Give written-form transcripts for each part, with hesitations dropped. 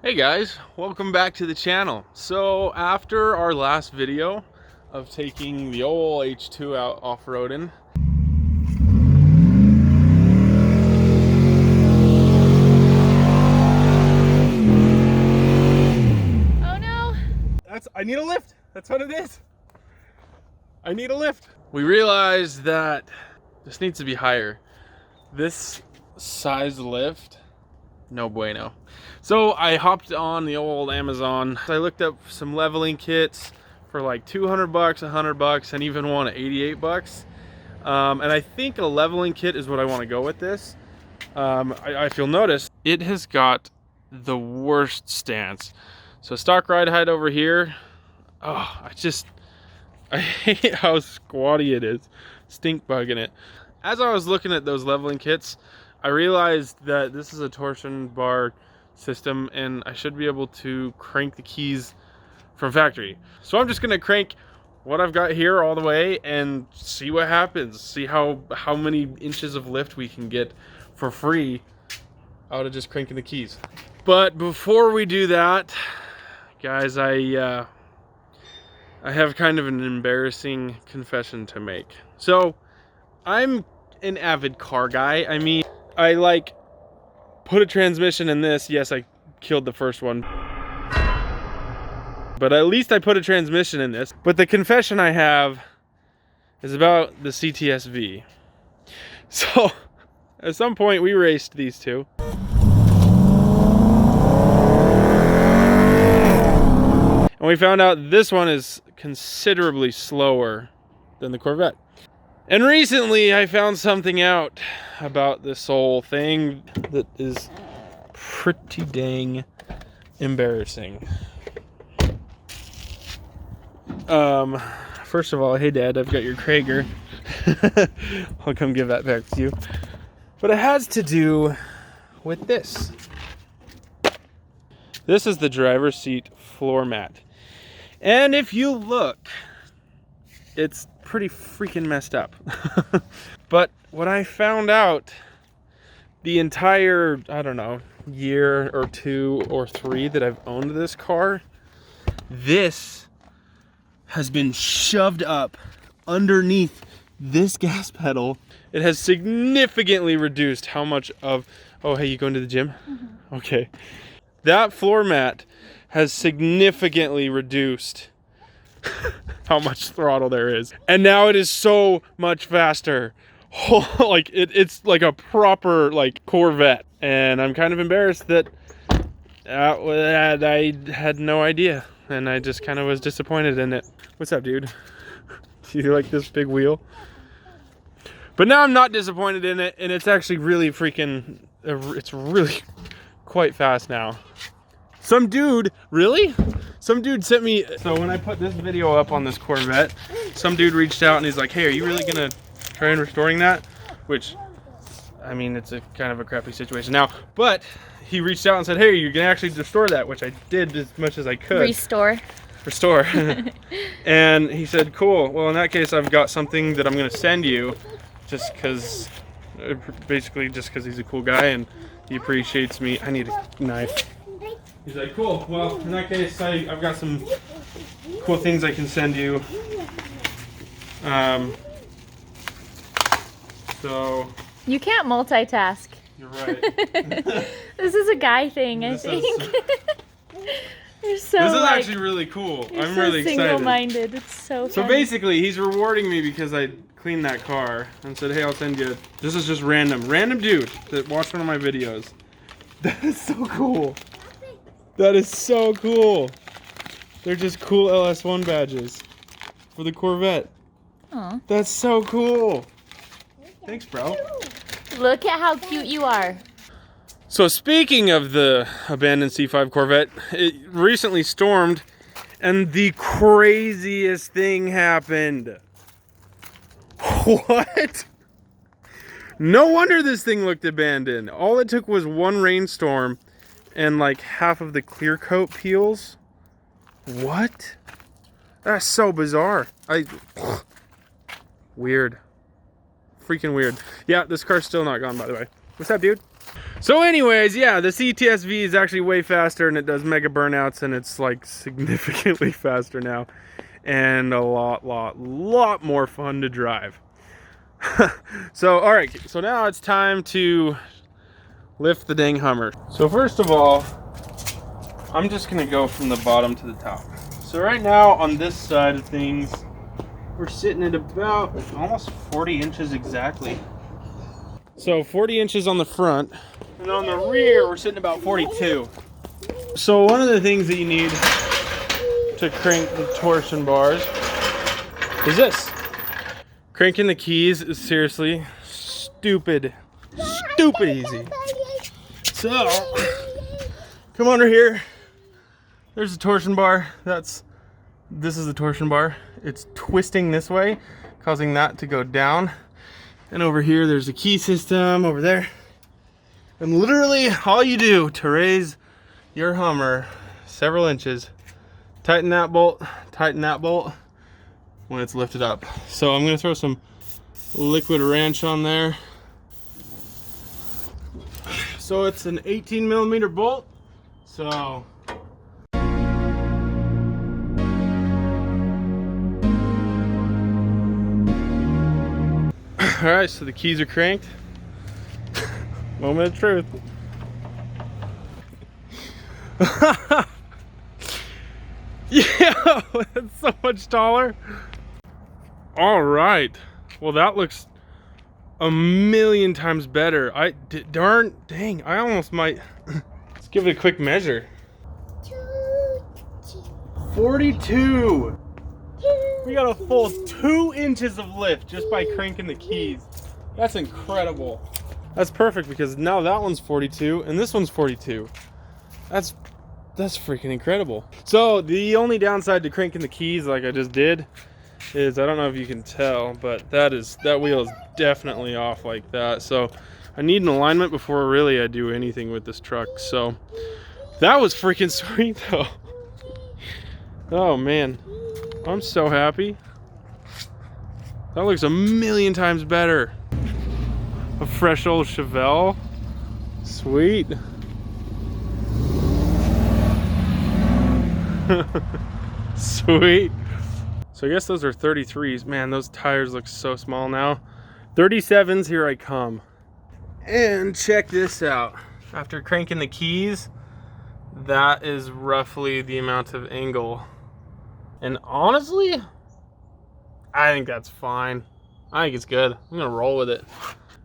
Hey guys, welcome back to the channel. So after our last video of taking the old H2 out off-roading, oh no! I need a lift. That's what it is. I need a lift. We realized that this needs to be higher. This size lift, no bueno. So I hopped on the old Amazon. I looked up some leveling kits for like 200 bucks, 100 bucks, and even one at 88 bucks. And I think a leveling kit is what I want to go with this. If you'll notice, it has got the worst stance. So stock ride height over here. Oh, I hate how squatty it is. Stink bugging it. As I was looking at those leveling kits, I realized that this is a torsion bar system and I should be able to crank the keys from factory. So I'm just gonna crank what I've got here all the way and see what happens. See how many inches of lift we can get for free out of just cranking the keys. But before we do that, guys, I have kind of an embarrassing confession to make. So I'm an avid car guy. I mean, I like put a transmission in this. Yes, I killed the first one, but at least I put a transmission in this. But the confession I have is about the CTSV. So at some point we raced these two. And we found out this one is considerably slower than the Corvette. And recently I found something out about this whole thing that is pretty dang embarrassing. First of all, hey Dad, I've got your Krager. I'll come give that back to you. But it has to do with this. This is the driver's seat floor mat. And if you look, it's pretty freaking messed up. But what I found out the entire, I don't know, year or 2 or 3 that I've owned this car, this has been shoved up underneath this gas pedal. It has significantly reduced how much of, oh, hey, you going to the gym? Mm-hmm. Okay. That floor mat has significantly reduced how much throttle there is. And now it is so much faster. Like it's like a proper like Corvette. And I'm kind of embarrassed that I had no idea. And I just kind of was disappointed in it. What's up, dude? Do you like this big wheel? But now I'm not disappointed in it. And it's actually really freaking, it's really quite fast now. Some dude sent me, so when I put this video up on this Corvette, some dude reached out and he's like, hey, are you really gonna try and restoring that? Which, I mean, it's a kind of a crappy situation now, but he reached out and said, hey, you can actually restore that, which I did as much as I could. Restore. And he said, cool, well in that case I've got something that I'm gonna send you, just because, basically just because he's a cool guy and he appreciates me. I need a knife. He's like, cool, well, in that case, I've got some cool things I can send you. So... You can't multitask. You're right. This is a guy thing, I think. You're so, this is actually really cool. I'm so really excited. Single-minded. It's so funny. So basically, he's rewarding me because I cleaned that car and said, hey, I'll send you... This is just random dude that watched one of my videos. That is so cool. That is so cool. They're just cool LS1 badges for the Corvette. Aww. That's so cool. Thanks, bro. Look at how cute you are. So speaking of the abandoned C5 Corvette, it recently stormed and the craziest thing happened. What? No wonder this thing looked abandoned. All it took was one rainstorm and like half of the clear coat peels. What? That's so bizarre. Weird. Freaking weird. Yeah, this car's still not gone, by the way. What's up, dude? So anyways, yeah, the CTSV is actually way faster and it does mega burnouts, and it's like significantly faster now and a lot more fun to drive. So, all right, so now it's time to lift the dang Hummer. So first of all, I'm just gonna go from the bottom to the top. So right now on this side of things, we're sitting at about almost 40 inches exactly. So 40 inches on the front, and on the rear, we're sitting about 42. So one of the things that you need to crank the torsion bars is this. Cranking the keys is seriously stupid easy. So, come under here. There's a torsion bar. This is the torsion bar. It's twisting this way, causing that to go down. And over here, there's a key system over there. And literally, all you do to raise your Hummer several inches, tighten that bolt when it's lifted up. So I'm gonna throw some liquid wrench on there. So it's an 18 millimeter bolt. So all right, so the keys are cranked. Moment of truth. Yeah, that's so much taller. All right, well that looks a million times better. Dang, I almost might. Let's give it a quick measure. 42. We got a full 2 inches of lift just by cranking the keys. That's incredible. That's perfect because now that one's 42 and this one's 42. That's freaking incredible. So the only downside to cranking the keys like I just did is, I don't know if you can tell, but that wheel is definitely off like that. So I need an alignment before really I do anything with this truck. So that was freaking sweet though. Oh man, I'm so happy. That looks a million times better. A fresh old Chevelle. Sweet. Sweet. So I guess those are 33s. Man, those tires look so small now. 37s, here I come. And check this out. After cranking the keys, that is roughly the amount of angle. And honestly, I think that's fine. I think it's good. I'm gonna roll with it.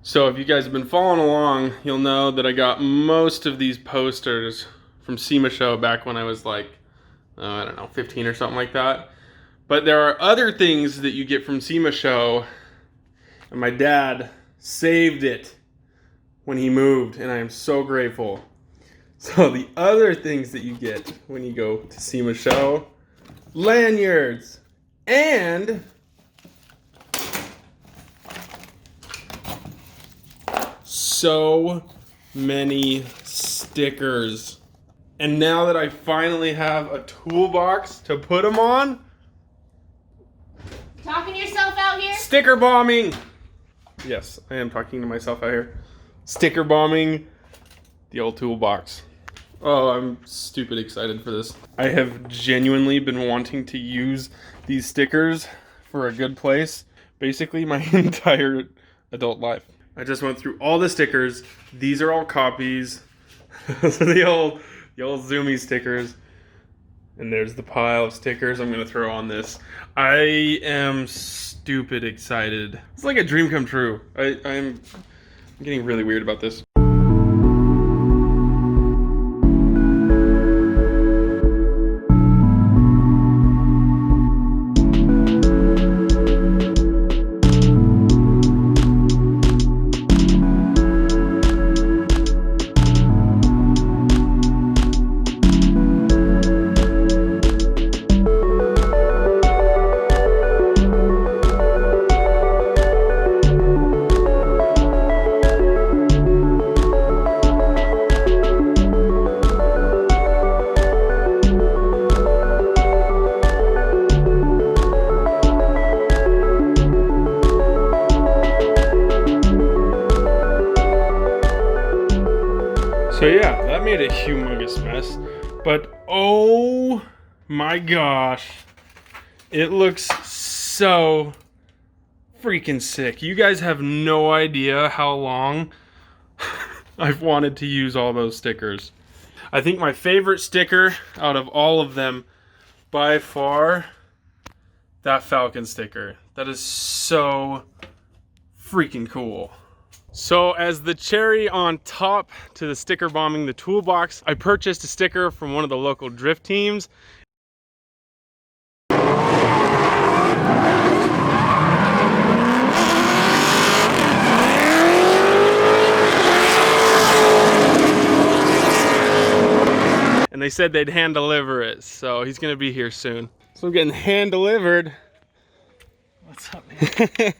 So if you guys have been following along, you'll know that I got most of these posters from SEMA Show back when I was like, I don't know, 15 or something like that. But there are other things that you get from SEMA Show, and my dad saved it when he moved, and I am so grateful. So the other things that you get when you go to SEMA Show, lanyards, and so many stickers. And now that I finally have a toolbox to put them on, Talking to yourself out here? sticker bombing. Yes, I am talking to myself out here. Sticker bombing the old toolbox. Oh, I'm stupid excited for this. I have genuinely been wanting to use these stickers for a good place basically my entire adult life. I just went through all the stickers. These are all copies. the old Zoomy stickers. And there's the pile of stickers I'm gonna throw on this. I am stupid excited. It's like a dream come true. I'm getting really weird about this. So yeah, that made a humongous mess, but oh my gosh, it looks so freaking sick. You guys have no idea how long I've wanted to use all those stickers. I think my favorite sticker out of all of them, by far, that Falcon sticker. That is so freaking cool. So as the cherry on top to the sticker bombing the toolbox, I purchased a sticker from one of the local drift teams. And they said they'd hand deliver it, so he's gonna be here soon. So I'm getting hand delivered. What's up, man?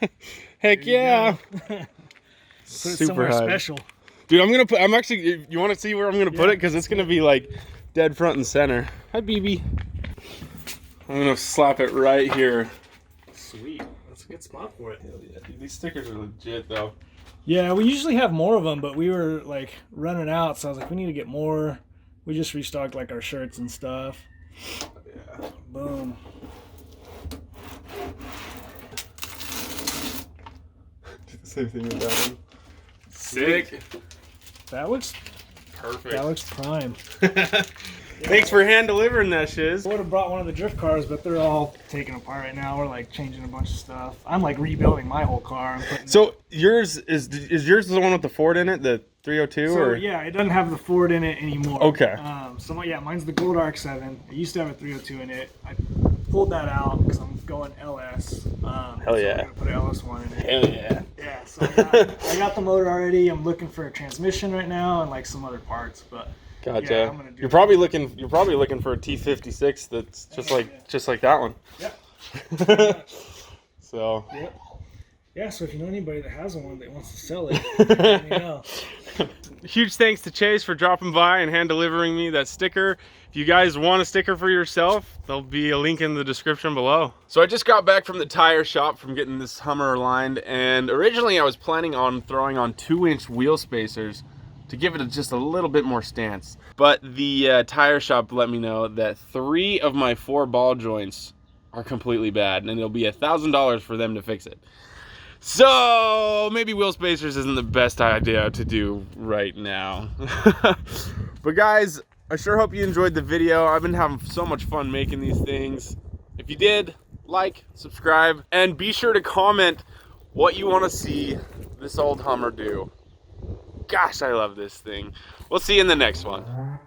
Heck yeah. Put it Super somewhere high. special. Dude, I'm actually, you want to see where I'm gonna put it? Because it's gonna be like dead front and center. Hi, BB. I'm gonna slap it right here. Sweet. That's a good spot for it. Hell yeah. Dude, these stickers are legit though. Yeah, we usually have more of them, but we were like running out, so I was like, we need to get more. We just restocked like our shirts and stuff. Yeah. Boom. Same thing with that one. Sick. That looks Perfect. That looks prime. Thanks for hand delivering that shiz. I would have brought one of the drift cars, but they're all taken apart right now. We're like changing a bunch of stuff. I'm like rebuilding my whole car. So yours is yours the one with the Ford in it, the 302? So or yeah, it doesn't have the Ford in it anymore. Okay. So yeah, mine's the Gold RX-7. It used to have a 302 in it. I pulled that out because I'm going LS. Hell yeah. So I'm gonna put an LS1 in it. Hell yeah. Yeah. So I got the motor already. I'm looking for a transmission right now and like some other parts, but. Gotcha. Yeah, I'm gonna do you're probably looking for a T56 that's just like that one. Yep. So. Yep. Yeah, so if you know anybody that has one that wants to sell it, let me know. Huge thanks to Chase for dropping by and hand delivering me that sticker. If you guys want a sticker for yourself, there'll be a link in the description below. So I just got back from the tire shop from getting this Hummer aligned, and originally I was planning on throwing on 2-inch wheel spacers to give it just a little bit more stance. But the tire shop let me know that 3 of my 4 ball joints are completely bad, and it'll be $1,000 for them to fix it. So maybe wheel spacers isn't the best idea to do right now. But guys, I sure hope you enjoyed the video. I've been having so much fun making these things. If you did, like, subscribe, and be sure to comment what you want to see this old Hummer do. Gosh, I love this thing. We'll see you in the next one.